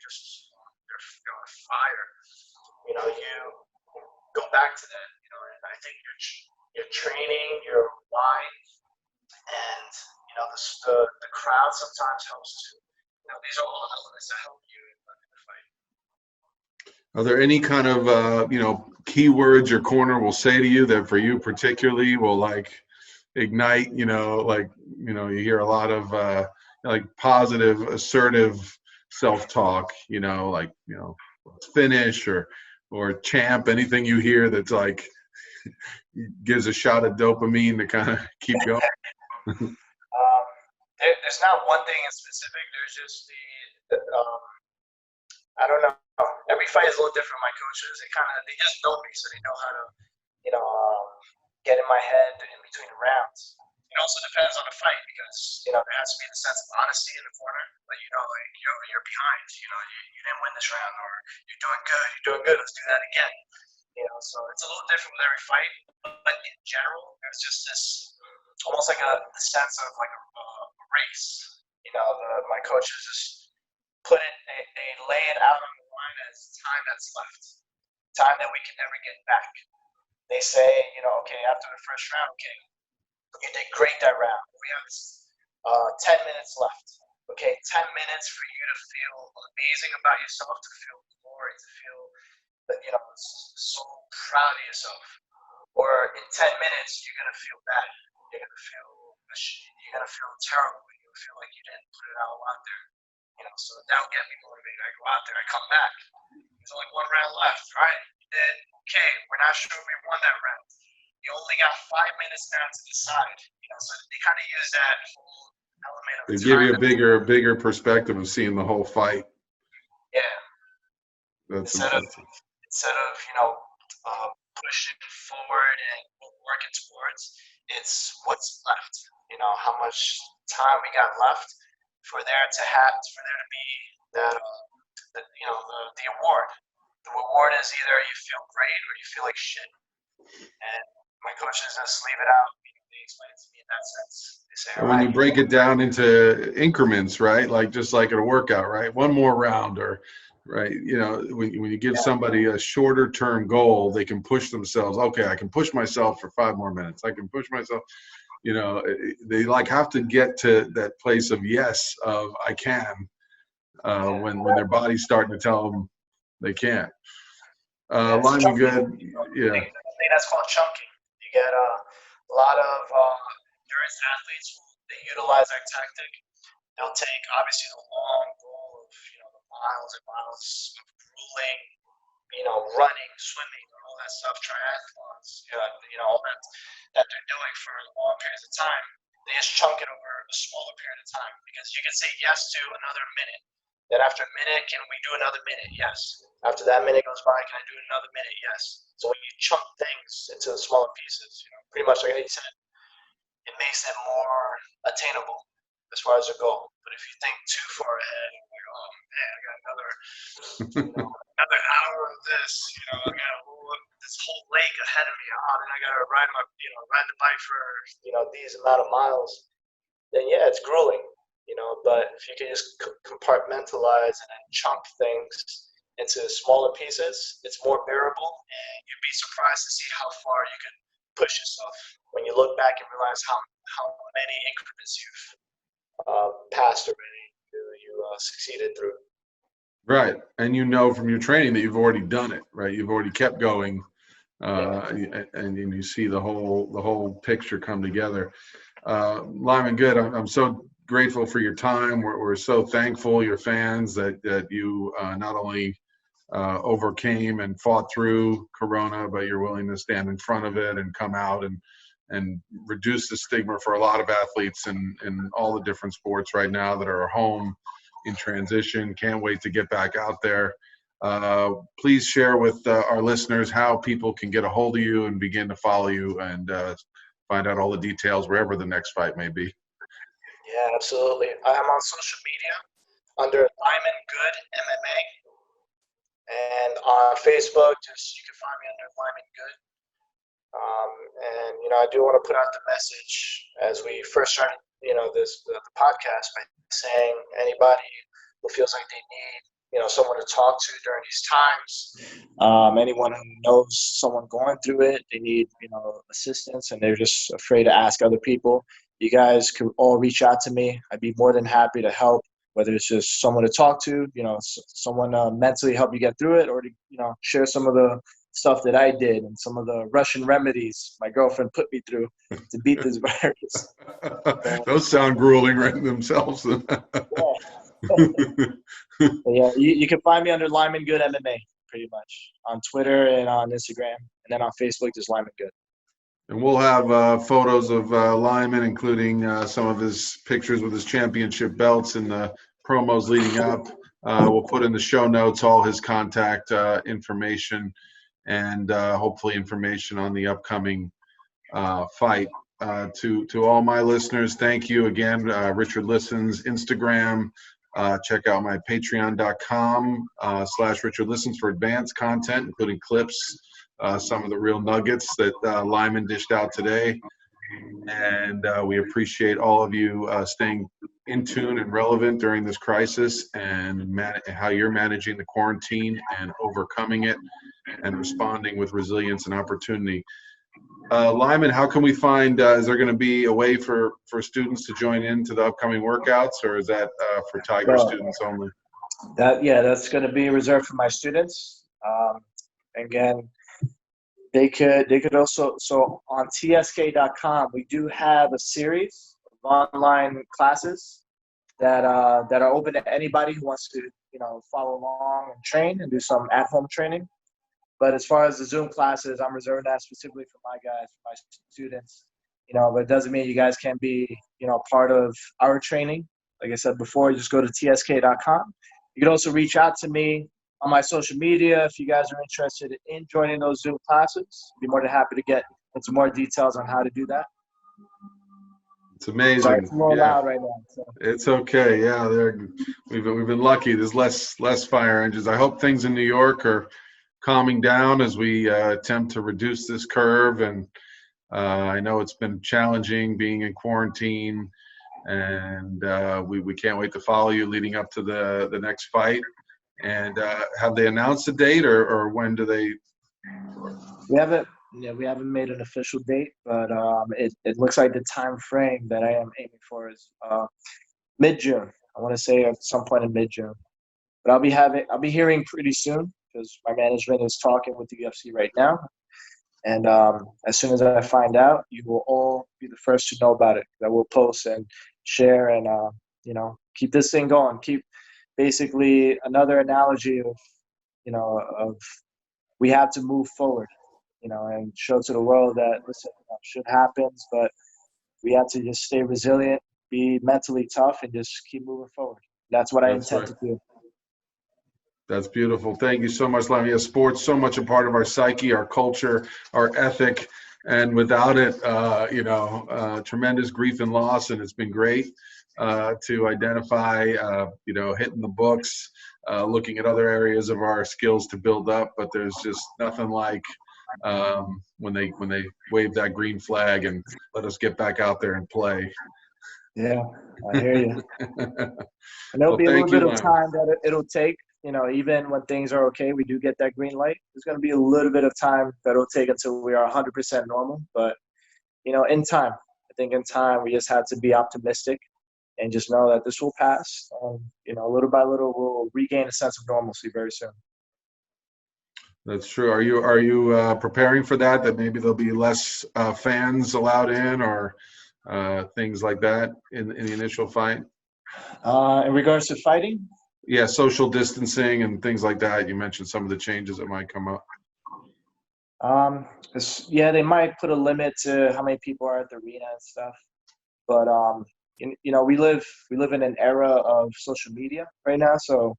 on fire, you go back to that, and I think your training, your why, and the crowd sometimes helps too. These are all elements that help you in the fight. Are there any kind of keywords your corner will say to you that for you particularly will ignite? You hear a lot of positive, assertive self-talk. Let's finish or champ. Anything you hear that's gives a shot of dopamine to kind of keep going. There's not one thing in specific. There's just I don't know. Every fight is a little different. My coaches, they just know me, so they know how to, get in my head in between the rounds. it also depends on the fight because, there has to be the sense of honesty in the corner. Like, like you're behind. You didn't win this round, or you're doing good. You're doing good. Let's do that again. So it's a little different with every fight. But in general, there's just this almost like a sense of like a race. My coaches just they lay it out on the line as time that's left, time that we can never get back. They say, okay, after the first round, okay, you did great that round. We have 10 minutes left. Okay, 10 minutes for you to feel amazing about yourself, to feel glory, to feel that, so proud of yourself. Or in 10 minutes, you're going to feel bad. You're going to feel terrible. You're going to feel like you didn't put it all out there. So that'll get me motivated. I go out there, I come back. There's only one round left, right? You did okay. We're not sure we won that round. You only got 5 minutes now to decide. So they kind of use that whole element of They time. give you a bigger perspective of seeing the whole fight. Yeah. Instead of pushing forward and working towards, it's what's left. How much time we got left for there to be that the award. The reward is either you feel great or you feel like shit. And my coaches just leave it out. They explain it to me in that sense. They say, and when you break it down into increments, right? just like at a workout, right? One more round, or right? When you give somebody a shorter term goal, they can push themselves. Okay, I can push myself for 5 more minutes. I can push myself. They have to get to that place of yes, of I can, when their body's starting to tell them they can't. Lyman Good, yeah. I think that's called chunking. You get a lot of endurance athletes they utilize that tactic. They'll take obviously the long goal of the miles and miles of grueling, running, swimming, all that stuff, triathlons, all that they're doing for long periods of time. They just chunk it over a smaller period of time because you can say yes to another minute. Then after a minute, can we do another minute? Yes. After that minute goes by, can I do another minute? Yes. So when you chunk things into smaller pieces, pretty much like you said, it makes it more attainable as far as a goal. But if you think too far ahead, like, oh man, I got another hour of this, I got this whole lake ahead of me. Oh, then I got to ride the bike for these amount of miles. Then yeah, it's grueling. But if you can just compartmentalize and then chunk things into smaller pieces, it's more bearable, and you'd be surprised to see how far you can push yourself when you look back and realize how many increments you've passed already, you succeeded through. Right, and from your training that you've already done it, right? You've already kept going, and you see the whole picture come together. Lyman Good, I'm so grateful for your time. We're so thankful, your fans, that you not only overcame and fought through Corona, but you're willing to stand in front of it and come out and reduce the stigma for a lot of athletes in all the different sports right now that are home in transition. Can't wait to get back out there. Please share with our listeners how people can get a hold of you and begin to follow you and find out all the details wherever the next fight may be. Yeah, absolutely. I'm on social media under Lyman Good MMA, and on Facebook, you can find me under Lyman Good. And I do want to put out the message as we first started, the podcast by saying anybody who feels like they need, someone to talk to during these times, anyone who knows someone going through it, they need, assistance, and they're just afraid to ask other people. You guys could all reach out to me. I'd be more than happy to help, whether it's just someone to talk to, someone mentally help you get through it, or to, share some of the stuff that I did and some of the Russian remedies my girlfriend put me through to beat this virus. Those sound grueling right themselves. Yeah, you can find me under Lyman Good MMA, pretty much, on Twitter and on Instagram, and then on Facebook, just Lyman Good. And we'll have photos of Lyman, including some of his pictures with his championship belts and the promos leading up. We'll put in the show notes all his contact information and hopefully information on the upcoming fight. to all my listeners, thank you again. Richard Listens, Instagram. Check out my patreon.com/RichardListens for advanced content, including clips, some of the real nuggets that Lyman dished out today. And we appreciate all of you staying in tune and relevant during this crisis, and how you're managing the quarantine and overcoming it and responding with resilience and opportunity. Lyman, how can we find, is there going to be a way for students to join into the upcoming workouts, or is that for Tiger students only? That's going to be reserved for my students. Again, they could also, so on tsk.com, we do have a series of online classes that are open to anybody who wants to, follow along and train and do some at-home training. But as far as the Zoom classes, I'm reserving that specifically for my guys, for my students. But it doesn't mean you guys can't be, part of our training. Like I said before, you just go to tsk.com. You can also reach out to me on my social media if you guys are interested in joining those Zoom classes. I'd be more than happy to get into more details on how to do that. It's amazing. Sorry, it's a little loud right now. So. It's okay. Yeah, we've been lucky. There's less fire engines. I hope things in New York are calming down as we attempt to reduce this curve. And I know it's been challenging being in quarantine, and we can't wait to follow you leading up to the next fight. And have they announced a date, or when do they? We haven't made an official date, but it looks like the time frame that I am aiming for is mid-June. I want to say at some point in mid-June. But I'll be hearing pretty soon, because my management is talking with the UFC right now. And as soon as I find out, you will all be the first to know about it. I will post and share and, keep this thing going. Keep basically another analogy of we have to move forward, and show to the world that, listen, shit happens, but we have to just stay resilient, be mentally tough, and just keep moving forward. That's what I intend to do. That's beautiful. Thank you so much, Lyman. Sports, so much a part of our psyche, our culture, our ethic, and without it, tremendous grief and loss. And it's been great to identify, hitting the books, looking at other areas of our skills to build up. But there's just nothing like when they wave that green flag and let us get back out there and play. Yeah, I hear you. And there'll be a little bit of time that it'll take. Even when things are okay, we do get that green light. There's going to be a little bit of time that it'll take until we are 100% normal. But, in time, I think in time, we just have to be optimistic and just know that this will pass. And, little by little, we'll regain a sense of normalcy very soon. That's true. Are you preparing for that maybe there'll be less fans allowed in, or things like that in the initial fight? In regards to fighting? Yeah, social distancing and things like that. You mentioned some of the changes that might come up. They might put a limit to how many people are at the arena and stuff. But we live in an era of social media right now, so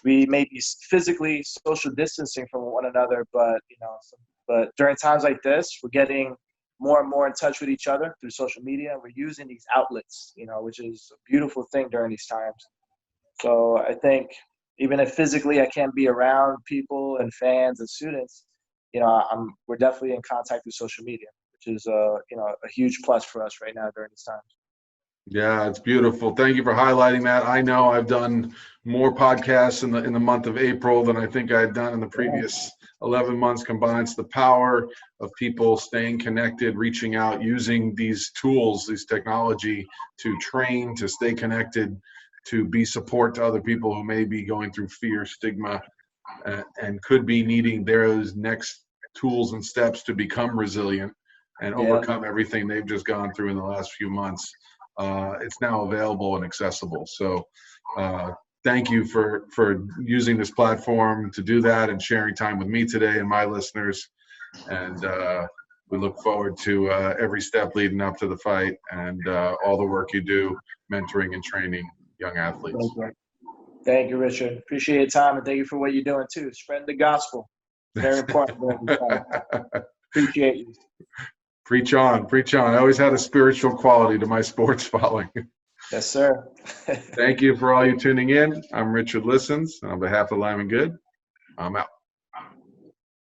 we may be physically social distancing from one another, but during times like this, we're getting more and more in touch with each other through social media. We're using these outlets, which is a beautiful thing during these times. So I think even if physically I can't be around people and fans and students, we're definitely in contact with social media, which is a huge plus for us right now during this time. Yeah, it's beautiful. Thank you for highlighting that. I know I've done more podcasts in the month of April than I think I had done in the previous 11 months combined. It's the power of people staying connected, reaching out, using these tools, this technology to train, to stay connected, to be support to other people who may be going through fear, stigma, and could be needing those next tools and steps to become resilient and overcome everything they've just gone through in the last few months. It's now available and accessible. So thank you for using this platform to do that and sharing time with me today and my listeners. And we look forward to every step leading up to the fight and all the work you do mentoring and training young athletes. Thank you, Richard. Appreciate your time, and thank you for what you're doing too. Spreading the gospel. Very important. Appreciate you. Preach on, preach on. I always had a spiritual quality to my sports following. Yes, sir. Thank you for all you tuning in. I'm Richard Listens, and on behalf of Lyman Good, I'm out.